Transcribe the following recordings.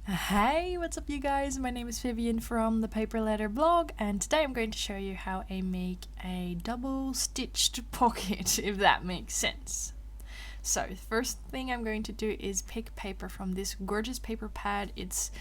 Hey, what's up you guys? My name is Vivian from ThePaperLetterBlog, and today I'm going to show you how I make a double stitched pocket, if that makes sense. So the first thing I'm going to do is pick paper from this gorgeous paper pad. It's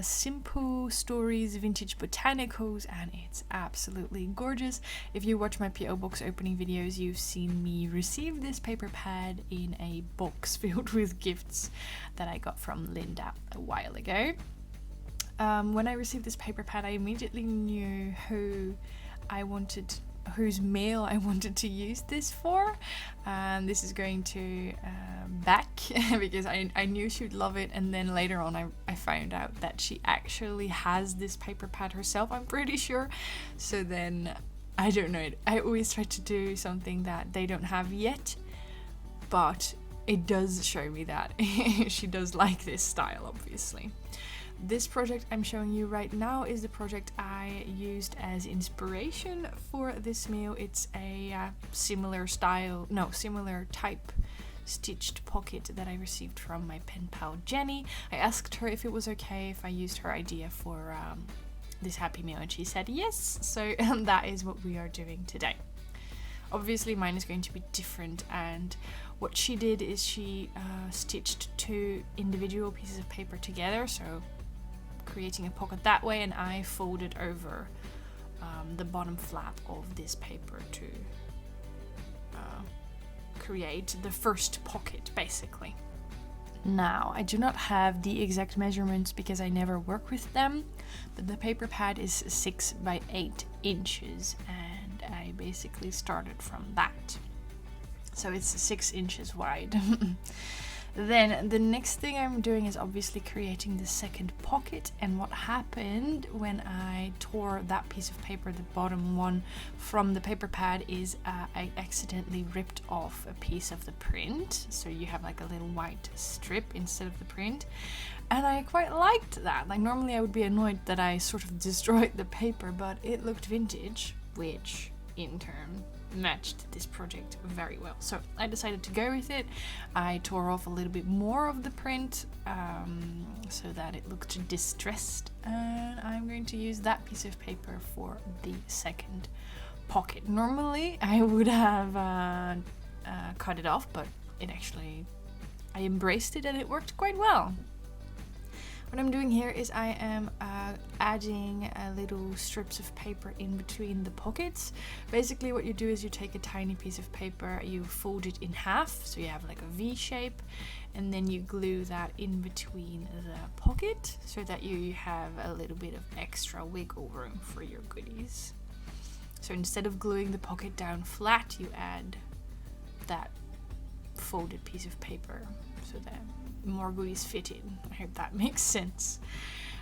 Simple Stories Vintage Botanicals, and it's absolutely gorgeous. If you watch my PO box opening videos, you've seen me receive this paper pad in a box filled with gifts that I got from Linda a while ago. When I received this paper pad, I immediately knew whose mail I wanted to use this for. This is going to Beck because I knew she would love it, and then later on I found out that she actually has this paper pad herself, I'm pretty sure. So then, I don't know, I always try to do something that they don't have yet, but it does show me that she does like this style, obviously. This project I'm showing you right now is the project I used as inspiration for this meal. It's a similar type stitched pocket that I received from my pen pal Jenny. I asked her if it was okay if I used her idea for this happy meal, and she said yes, so that is what we are doing today. Obviously mine is going to be different, and what she did is she stitched two individual pieces of paper together, so creating a pocket that way, and I folded over the bottom flap of this paper to create the first pocket, basically. Now, I do not have the exact measurements because I never work with them, but the paper pad is 6 by 8 inches, and I basically started from that. So it's 6 inches wide. Then the next thing I'm doing is obviously creating the second pocket, and what happened when I tore that piece of paper, the bottom one, from the paper pad is I accidentally ripped off a piece of the print, so you have like a little white strip instead of the print, and I quite liked that. Like, normally I would be annoyed that I sort of destroyed the paper, but it looked vintage, which in turn matched this project very well. So I decided to go with it. I tore off a little bit more of the print so that it looked distressed, and I'm going to use that piece of paper for the second pocket. Normally I would have cut it off, but I embraced it and it worked quite well. What I'm doing here is I am adding little strips of paper in between the pockets. Basically what you do is you take a tiny piece of paper, you fold it in half so you have like a V shape, and then you glue that in between the pocket so that you have a little bit of extra wiggle room for your goodies. So instead of gluing the pocket down flat, you add that folded piece of paper so that more goodies fit in. I hope that makes sense.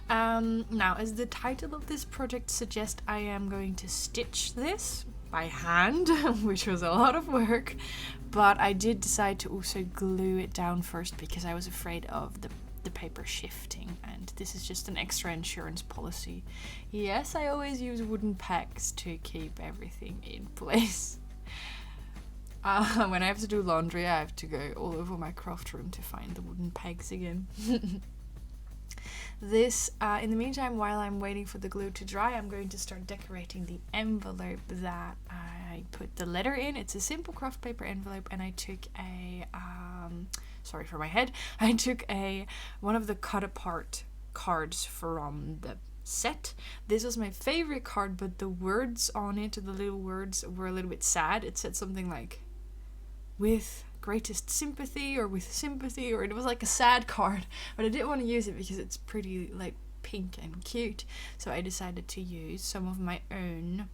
Now, as the title of this project suggests, I am going to stitch this by hand, which was a lot of work, but I did decide to also glue it down first because I was afraid of the paper shifting, and this is just an extra insurance policy. Yes, I always use wooden pegs to keep everything in place. When I have to do laundry, I have to go all over my craft room to find the wooden pegs again. In the meantime, while I'm waiting for the glue to dry, I'm going to start decorating the envelope that I put the letter in. It's a simple craft paper envelope, and I took one of the cut apart cards from the set. This was my favorite card, but the words on it, the little words, were a little bit sad. It said something like, with greatest sympathy, or with sympathy, or it was like a sad card, but I didn't want to use it because it's pretty like pink and cute, so I decided to use some of my own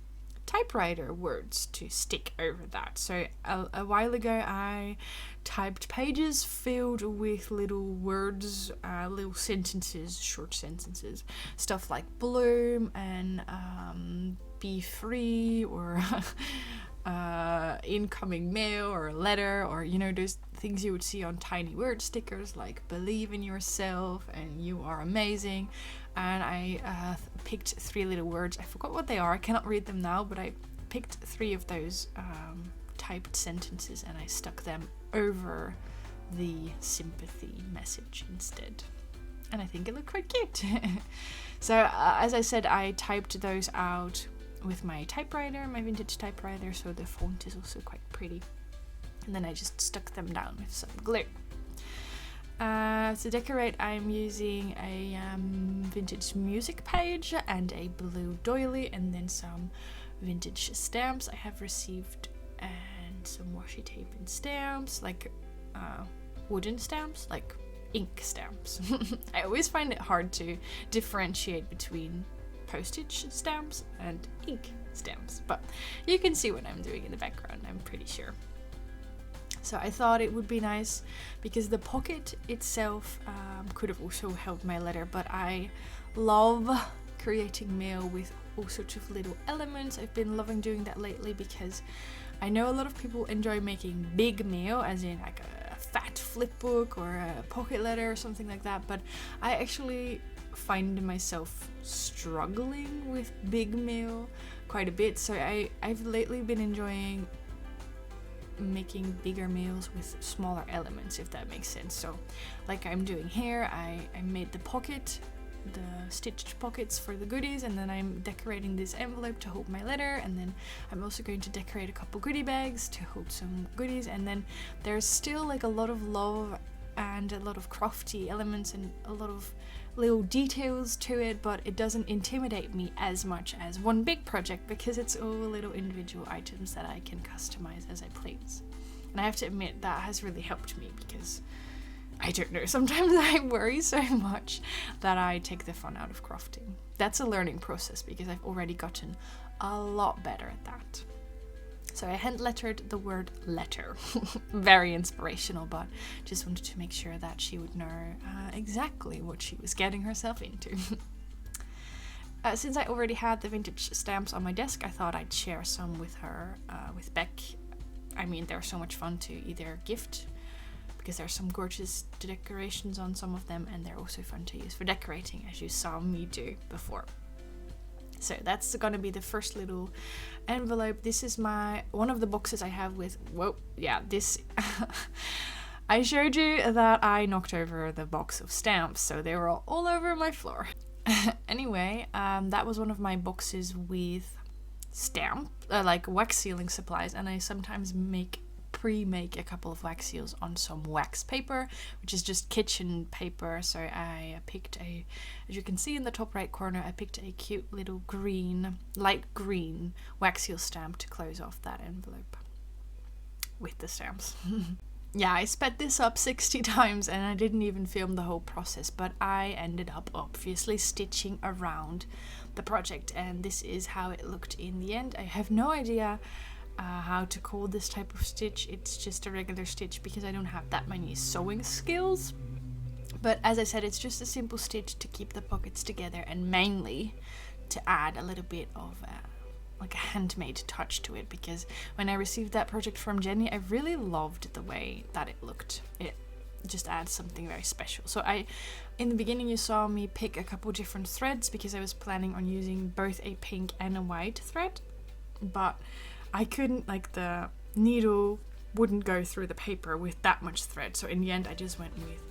typewriter words to stick over that. So a while ago I typed pages filled with little words, little sentences, short sentences, stuff like bloom and be free, or incoming mail, or a letter, or those things you would see on tiny word stickers like believe in yourself and you are amazing. And I picked 3 little words. I forgot what they are, I cannot read them now, but I picked 3 of those typed sentences and I stuck them over the sympathy message instead. and I think it looked quite cute. So as I said, I typed those out with my typewriter, my vintage typewriter, so the font is also quite pretty. And then I just stuck them down with some glue. To decorate, I'm using a vintage music page and a blue doily, and then some vintage stamps I have received, and some washi tape and stamps, like wooden stamps, like ink stamps. I always find it hard to differentiate between postage stamps and ink stamps, but you can see what I'm doing in the background, I'm pretty sure. So I thought it would be nice because the pocket itself could have also held my letter, but I love creating mail with all sorts of little elements. I've been loving doing that lately because I know a lot of people enjoy making big mail, as in like a fat flip book or a pocket letter or something like that, but I actually find myself struggling with big mail quite a bit. So I've lately been enjoying making bigger mails with smaller elements, if that makes sense. So like I'm doing here, I made the pocket, the stitched pockets for the goodies, and then I'm decorating this envelope to hold my letter, and then I'm also going to decorate a couple goodie bags to hold some goodies, and then there's still like a lot of love and a lot of crafty elements and a lot of little details to it, but it doesn't intimidate me as much as one big project because it's all little individual items that I can customize as I please. And I have to admit that has really helped me because I don't know, sometimes I worry so much that I take the fun out of crafting. That's a learning process because I've already gotten a lot better at that. So I hand lettered the word letter. Very inspirational, but just wanted to make sure that she would know exactly what she was getting herself into. Since I already had the vintage stamps on my desk, I thought I'd share some with her, with Beck. I mean, they're so much fun to either gift, because there's some gorgeous decorations on some of them, and they're also fun to use for decorating, as you saw me do before. So that's gonna be the first little envelope. This is one of the boxes I have with, this. I showed you that I knocked over the box of stamps, so they were all over my floor. Anyway, that was one of my boxes with like wax sealing supplies, and I sometimes pre-make a couple of wax seals on some wax paper, which is just kitchen paper. So I picked as you can see in the top right corner, I picked a cute little light green wax seal stamp to close off that envelope with the stamps. Yeah, I sped this up 60 times and I didn't even film the whole process, but I ended up obviously stitching around the project, and this is how it looked in the end. I have no idea how to call this type of stitch. It's just a regular stitch because I don't have that many sewing skills, but as I said, it's just a simple stitch to keep the pockets together and mainly to add a little bit of like a handmade touch to it, because when I received that project from Jenny, I really loved the way that it looked. It just adds something very special. So in the beginning you saw me pick a couple different threads because I was planning on using both a pink and a white thread, but I couldn't, like the needle wouldn't go through the paper with that much thread, so in the end I just went with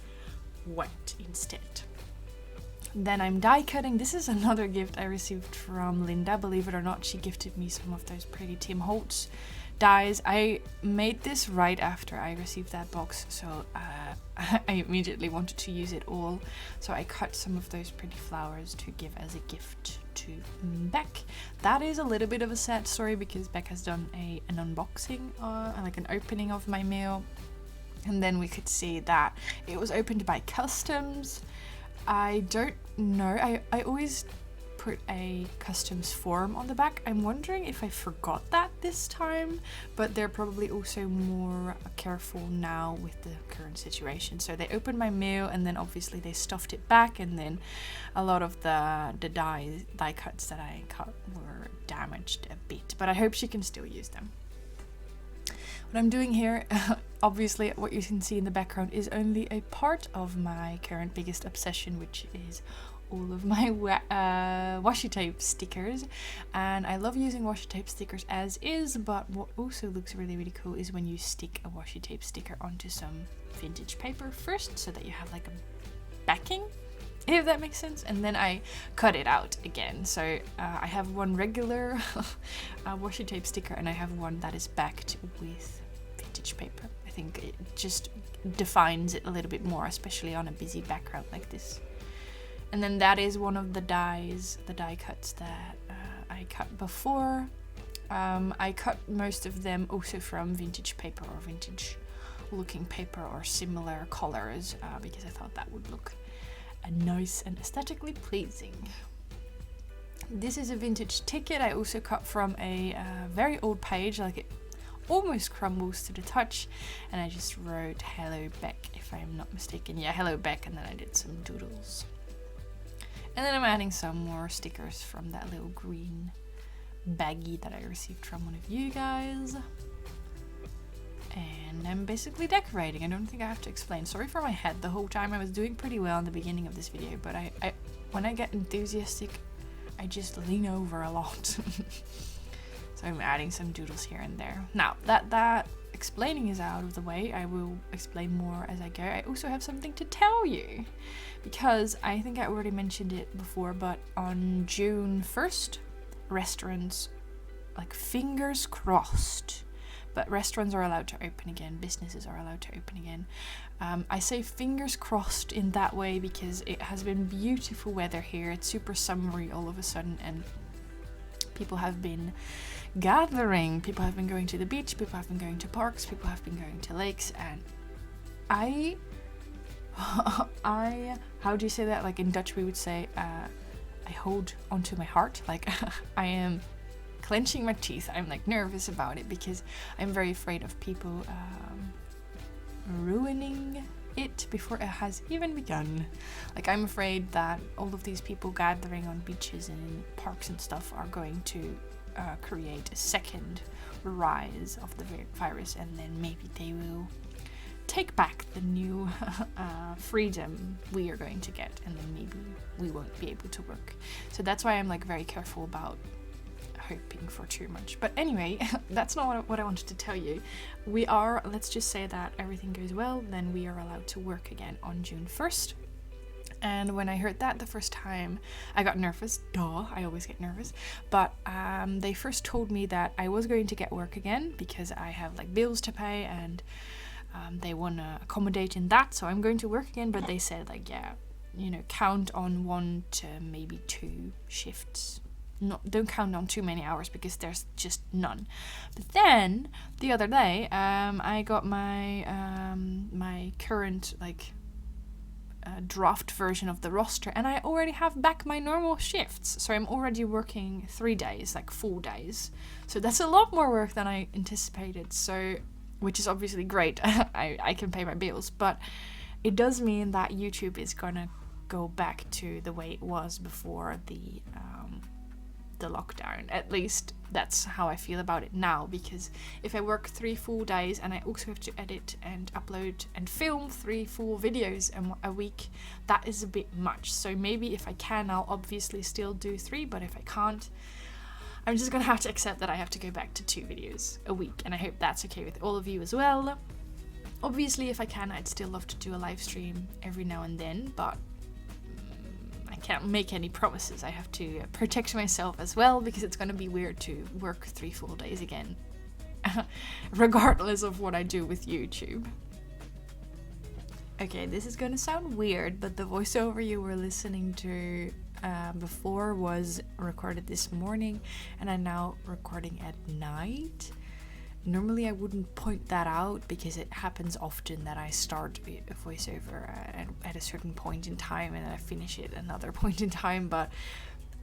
white instead. Then I'm die cutting. This is another gift I received from Linda, believe it or not. She gifted me some of those pretty Tim Holtz dies. I made this right after I received that box, so I immediately wanted to use it all, so I cut some of those pretty flowers to give as a gift to Beck. That is a little bit of a sad story because Beck has done an unboxing, like an opening of my mail, and then we could see that it was opened by customs. I don't know, I always put a customs form on the back. I'm wondering if I forgot that this time, but they're probably also more careful now with the current situation. So they opened my mail and then obviously they stuffed it back, and then a lot of the die cuts that I cut were damaged a bit, but I hope she can still use them. What I'm doing here, obviously what you can see in the background is only a part of my current biggest obsession, which is all of my washi tape stickers. And I love using washi tape stickers as is, but what also looks really, really cool is when you stick a washi tape sticker onto some vintage paper first, so that you have like a backing if that makes sense. And then I cut it out again. So I have one regular washi tape sticker, and I have one that is backed with vintage paper. I think it just defines it a little bit more, especially on a busy background like this. And then that is one of the die cuts that I cut before. I cut most of them also from vintage paper or vintage looking paper or similar colors because I thought that would look nice and aesthetically pleasing. This is a vintage ticket I also cut from a very old page, like it almost crumbles to the touch, and I just wrote hello Beck, if I'm not mistaken. Yeah, hello Beck, and then I did some doodles. And then I'm adding some more stickers from that little green baggie that I received from one of you guys. And I'm basically decorating. I don't think I have to explain. Sorry for my head. The whole time I was doing pretty well in the beginning of this video, but I when I get enthusiastic, I just lean over a lot. So I'm adding some doodles here and there. Now that explaining is out of the way, I will explain more as I go. I also have something to tell you, because I think I already mentioned it before, but on June 1st, restaurants, like fingers crossed, but restaurants are allowed to open again, businesses are allowed to open again. I say fingers crossed in that way because it has been beautiful weather here. It's super summery all of a sudden, and people have been gathering, people have been going to the beach, people have been going to parks, people have been going to lakes, and I how do you say that? Like in Dutch we would say, I hold onto my heart, like I am clenching my teeth. I'm like nervous about it because I'm very afraid of people ruining it before it has even begun. Like I'm afraid that all of these people gathering on beaches and parks and stuff are going to create a second rise of the virus, and then maybe they will take back the new freedom we are going to get, and then maybe we won't be able to work. So that's why I'm like very careful about hoping for too much. But anyway, that's not what I wanted to tell you. We are, let's just say that everything goes well, then we are allowed to work again on June 1st. And when I heard that the first time, I got nervous. Duh, I always get nervous. But they first told me that I was going to get work again because I have like bills to pay, and they want to accommodate in that. So I'm going to work again. But they said like, yeah, you know, count on 1 to maybe 2 shifts. Don't count on too many hours because there's just none. But then the other day, I got my my current like draft version of the roster, and I already have back my normal shifts. So I'm already working 3 days, like full days. So that's a lot more work than I anticipated. So, which is obviously great. I can pay my bills, but it does mean that YouTube is gonna go back to the way it was before the lockdown. At least that's how I feel about it now, because if I work 3 full days and I also have to edit and upload and film 3 full videos a week, that is a bit much. So maybe if I can, I'll obviously still do 3, but if I can't, I'm just gonna have to accept that I have to go back to 2 videos a week, and I hope that's okay with all of you as well. Obviously, if I can, I'd still love to do a live stream every now and then, but I can't make any promises. I have to protect myself as well, because it's going to be weird to work 3 full days again, regardless of what I do with YouTube. Okay, this is going to sound weird, but the voiceover you were listening to before was recorded this morning, and I'm now recording at night. Normally I wouldn't point that out because it happens often that I start a voiceover at a certain point in time and then I finish it another point in time, but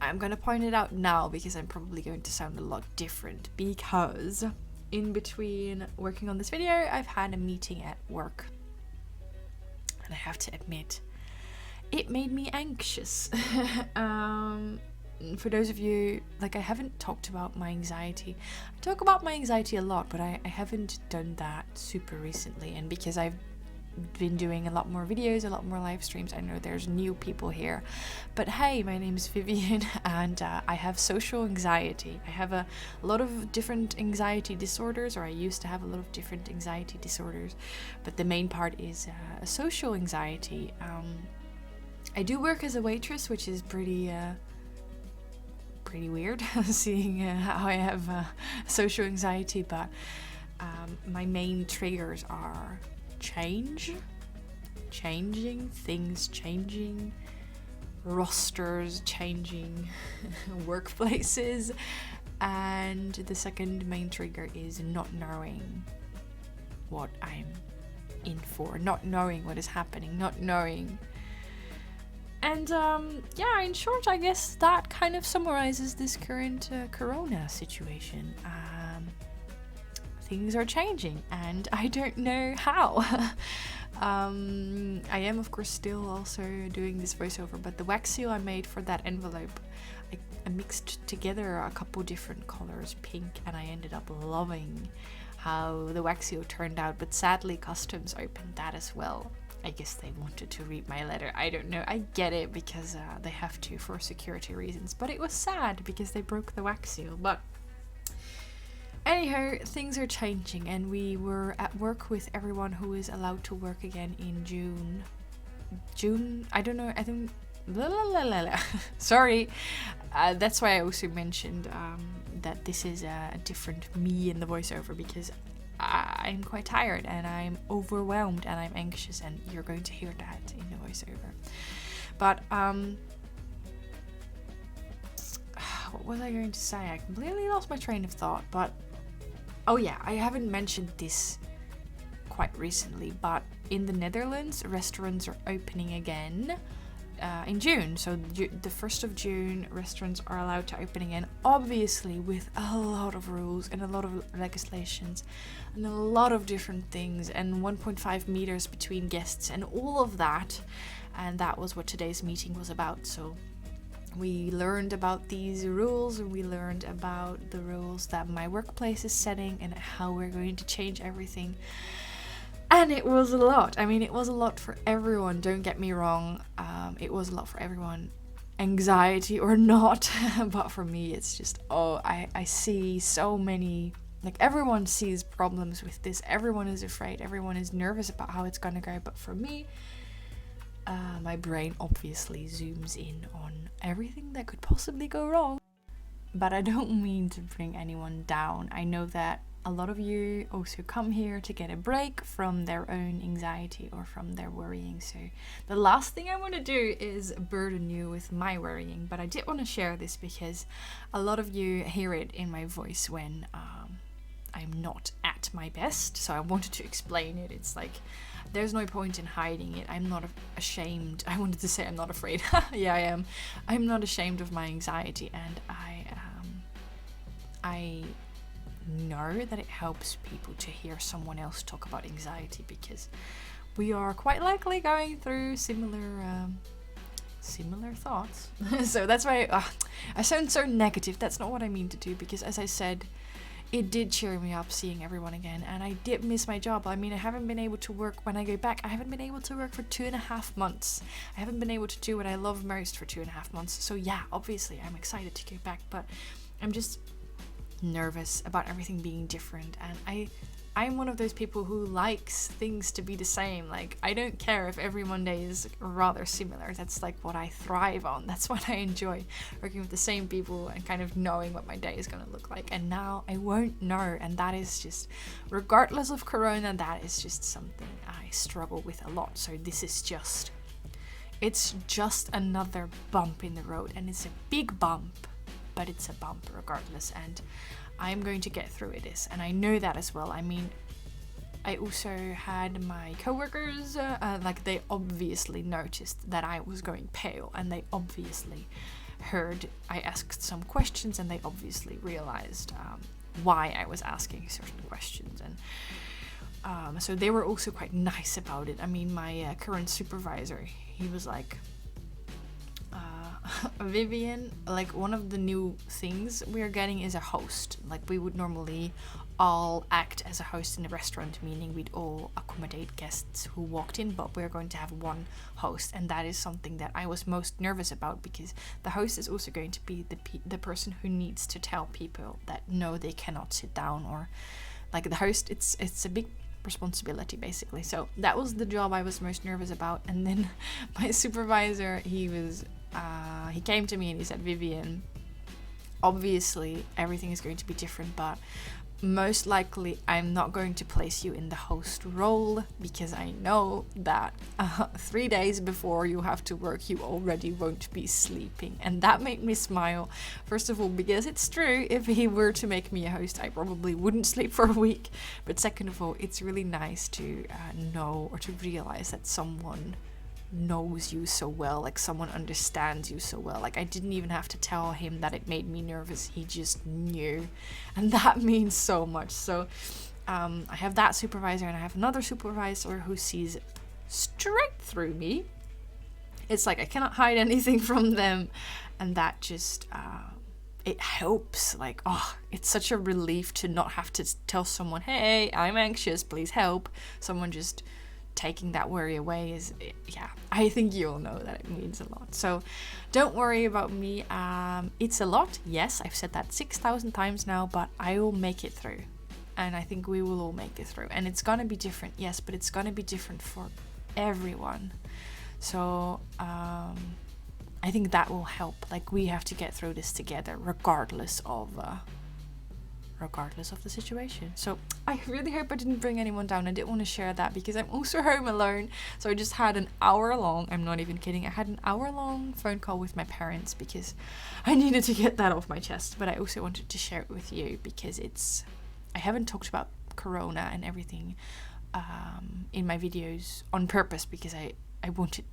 I'm gonna point it out now because I'm probably going to sound a lot different, because in between working on this video I've had a meeting at work, and I have to admit it made me anxious. For those of you, like, I haven't talked about my anxiety. I talk about my anxiety a lot, but I haven't done that super recently. And because I've been doing a lot more videos, a lot more live streams, I know there's new people here. But hey, my name is Vivian, and I have social anxiety. I have a lot of different anxiety disorders, or I used to have a lot of different anxiety disorders. But the main part is social anxiety. I do work as a waitress, which is pretty weird, seeing how I have social anxiety, but my main triggers are changing, things changing, rosters changing, workplaces, and the second main trigger is not knowing what I'm in for, not knowing what is happening, not knowing. And yeah, in short, I guess that kind of summarizes this current corona situation. Things are changing and I don't know how. I am of course still also doing this voiceover, but the wax seal I made for that envelope, I mixed together a couple different colors, pink, and I ended up loving how the wax seal turned out, but sadly customs opened that as well. I guess they wanted to read my letter. I don't know. I get it because they have to for security reasons, but it was sad because they broke the wax seal. But anyhow, things are changing, and we were at work with everyone who is allowed to work again in June. I don't know. I think. Sorry. That's why I also mentioned that this is a different me in the voiceover, because I'm quite tired and I'm overwhelmed and I'm anxious, and you're going to hear that in the voiceover. But what was I going to say? I completely lost my train of thought. But oh yeah, I haven't mentioned this quite recently, but in the Netherlands, restaurants are opening again in June. So the 1st of June, restaurants are allowed to open again, obviously with a lot of rules and a lot of legislations and a lot of different things, and 1.5 meters between guests and all of that. And that was what today's meeting was about. So we learned about these rules, and we learned about the rules that my workplace is setting and how we're going to change everything. And it was a lot. I mean, it was a lot for everyone, don't get me wrong. It was a lot for everyone, anxiety or not. But for me, it's just, I see so many, like, everyone sees problems with this. Everyone is afraid. Everyone is nervous about how it's going to go. But for me, my brain obviously zooms in on everything that could possibly go wrong. But I don't mean to bring anyone down. I know that a lot of you also come here to get a break from their own anxiety or from their worrying. So the last thing I want to do is burden you with my worrying. But I did want to share this because a lot of you hear it in my voice when I'm not at my best. So I wanted to explain it. It's like, there's no point in hiding it. I'm not ashamed. I wanted to say I'm not afraid. Yeah, I am. I'm not ashamed of my anxiety, and I know that it helps people to hear someone else talk about anxiety, because we are quite likely going through similar thoughts. So that's why I sound so negative. That's not what I mean to do, because as I said, it did cheer me up seeing everyone again, and I did miss my job. I mean, I haven't been able to work when I go back. I haven't been able to work for 2.5 months. I haven't been able to do what I love most for 2.5 months. So yeah, obviously I'm excited to go back, but I'm just nervous about everything being different, and I'm one of those people who likes things to be the same. Like, I don't care if every Monday is rather similar. That's like what I thrive on. That's what I enjoy, working with the same people and kind of knowing what my day is going to look like. And now I won't know, and that is just, regardless of Corona, that is just something I struggle with a lot. So this is just, it's just another bump in the road, and it's a big bump, but it's a bump regardless, and I'm going to get through this, and I know that as well. I mean, I also had my coworkers, like, they obviously noticed that I was going pale, and they obviously heard I asked some questions, and they obviously realized why I was asking certain questions, and so they were also quite nice about it. I mean, my current supervisor, he was like, Vivian, like, one of the new things we're getting is a host. Like, we would normally all act as a host in a restaurant, meaning we'd all accommodate guests who walked in, but we're going to have one host, and that is something that I was most nervous about, because the host is also going to be the person who needs to tell people that no, they cannot sit down, or like, the host, it's a big responsibility basically. So that was the job I was most nervous about. And then my supervisor, he came to me and he said, Vivian, obviously everything is going to be different, but most likely I'm not going to place you in the host role because I know that 3 days before you have to work you already won't be sleeping. And that made me smile, first of all because it's true, if he were to make me a host I probably wouldn't sleep for a week, but second of all it's really nice to know or to realize that someone knows you so well, like someone understands you so well. Like I didn't even have to tell him that it made me nervous, he just knew, and that means so much. So I have that supervisor, and I have another supervisor who sees straight through me. It's like I cannot hide anything from them, and that just it helps. Like, oh, it's such a relief to not have to tell someone, hey, I'm anxious, please help. Someone just taking that worry away is, yeah, I think you all know that it means a lot. So don't worry about me. It's a lot, yes, I've said that 6,000 times now, but I will make it through, and I think we will all make it through. And it's gonna be different, yes, but it's gonna be different for everyone. So I think that will help. Like, we have to get through this together regardless of the situation. So I really hope I didn't bring anyone down. I didn't want to share that because I'm also home alone. So I just had an hour long, I'm not even kidding, I had an hour long phone call with my parents because I needed to get that off my chest. But I also wanted to share it with you because I haven't talked about Corona and everything in my videos on purpose because I wanted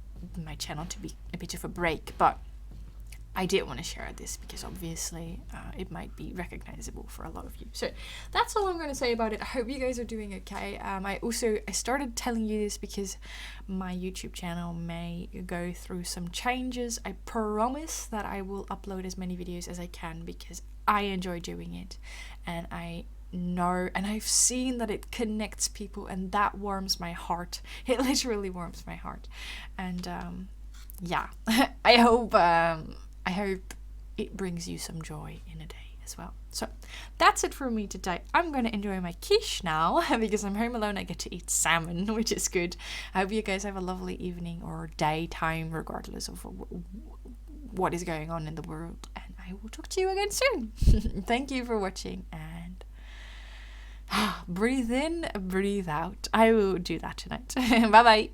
my channel to be a bit of a break, but I did want to share this because obviously it might be recognizable for a lot of you. So that's all I'm going to say about it. I hope you guys are doing okay. I started telling you this because my YouTube channel may go through some changes. I promise that I will upload as many videos as I can because I enjoy doing it, and I know and I've seen that it connects people, and that warms my heart. It literally warms my heart. And yeah, I hope it brings you some joy in a day as well. So that's it for me today. I'm going to enjoy my quiche now because I'm home alone. I get to eat salmon, which is good. I hope you guys have a lovely evening or daytime, regardless of what is going on in the world. And I will talk to you again soon. Thank you for watching, and breathe in, breathe out. I will do that tonight. Bye bye.